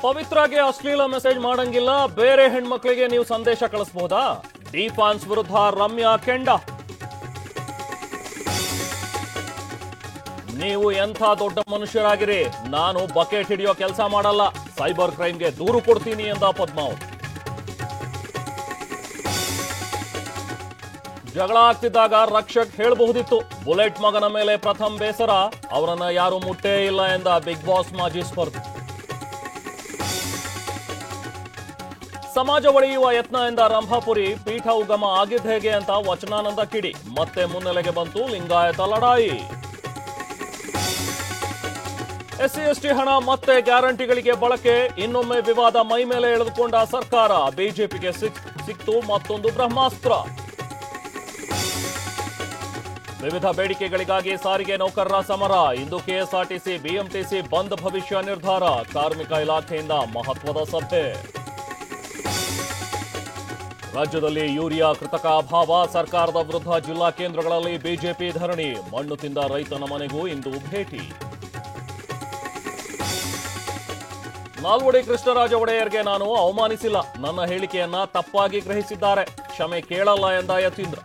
ಪವಿತ್ರಾಗೆ ಅಶ್ಲೀಲ ಮೆಸೇಜ್ ಮಾಡಂಗಿಲ್ಲ, ಬೇರೆ ಹೆಣ್ಮಕ್ಳಿಗೆ ನೀವು ಸಂದೇಶ ಕಳಿಸಬಹುದಾ? ಡಿಫಾನ್ಸ್ ವಿರುದ್ಧ ರಮ್ಯಾ ಕೆಂಡ. ನೀವು ಎಂಥ ದೊಡ್ಡ ಮನುಷ್ಯರಾಗಿರಿ, ನಾನು ಬಕೆಟ್ ಹಿಡಿಯೋ ಕೆಲಸ ಮಾಡಲ್ಲ, ಸೈಬರ್ ಕ್ರೈಮ್ಗೆ ದೂರು ಕೊಡ್ತೀನಿ ಎಂದ ಪದ್ಮಾವತ್. ಜಗಳ ಆಗ್ತಿದ್ದಾಗ ರಕ್ಷಕ್ ಹೇಳಬಹುದಿತ್ತು, ಬುಲೆಟ್ ಮಗನ ಮೇಲೆ ಪ್ರಥಮ್ ಬೇಸರ, ಅವರನ್ನ ಯಾರು ಮುಟ್ಟೇ ಇಲ್ಲ ಎಂದ ಬಿಗ್ ಬಾಸ್ ಮಾಜಿ ಸ್ಪರ್ಧಿ. ಸಮಾಜ ಒಡೆಯುವ ಯತ್ನ ಎಂದ ರಂಭಾಪುರಿ, ಪೀಠ ಉಗಮ ಆಗಿದ್ದ ಹೇಗೆ ಅಂತ ವಚನಾನಂದ ಕಿಡಿ. ಮತ್ತೆ ಮುನ್ನೆಲೆಗೆ ಬಂತು ಲಿಂಗಾಯತ ಲಡಾಯಿ. ಎಸ್ಸಿ ಎಸ್ಟಿ ಹಣ ಮತ್ತೆ ಗ್ಯಾರಂಟಿಗಳಿಗೆ ಬಳಕೆ, ಇನ್ನೊಮ್ಮೆ ವಿವಾದ ಮೈ ಮೇಲೆ ಎಳೆದುಕೊಂಡ ಸರ್ಕಾರ, ಬಿಜೆಪಿಗೆ ಸಿಕ್ತು ಮತ್ತೊಂದು ಬ್ರಹ್ಮಾಸ್ತ್ರ. ವಿವಿಧ ಬೇಡಿಕೆಗಳಿಗಾಗಿ ಸಾರಿಗೆ ನೌಕರರ ಸಮರ, ಇಂದು ಕೆಎಸ್ಆರ್ಟಿಸಿ ಬಿಎಂಟಿಸಿ ಬಂದ್ ಭವಿಷ್ಯ ನಿರ್ಧಾರ, ಕಾರ್ಮಿಕ ಇಲಾಖೆಯಿಂದ ಮಹತ್ವದ ಸಭೆ. ರಾಜ್ಯದಲ್ಲಿ ಯೂರಿಯಾ ಕೃತಕ ಅಭಾವ, ಸರ್ಕಾರದ ವಿರುದ್ಧ ಜಿಲ್ಲಾ ಕೇಂದ್ರಗಳಲ್ಲಿ ಬಿಜೆಪಿ ಧರಣಿ, ಮಣ್ಣು ತಿಂದ ರೈತನ ಮನೆಗೂ ಇಂದು ಭೇಟಿ. ನಾಲ್ವಡಿ ಕೃಷ್ಣರಾಜ ಒಡೆಯರ್ಗೆ ನಾನು ಅವಮಾನಿಸಿಲ್ಲ, ನನ್ನ ಹೇಳಿಕೆಯನ್ನ ತಪ್ಪಾಗಿ ಗ್ರಹಿಸಿದ್ದಾರೆ, ಕ್ಷಮೆ ಕೇಳಲ್ಲ ಎಂದ ಯತೀಂದ್ರ.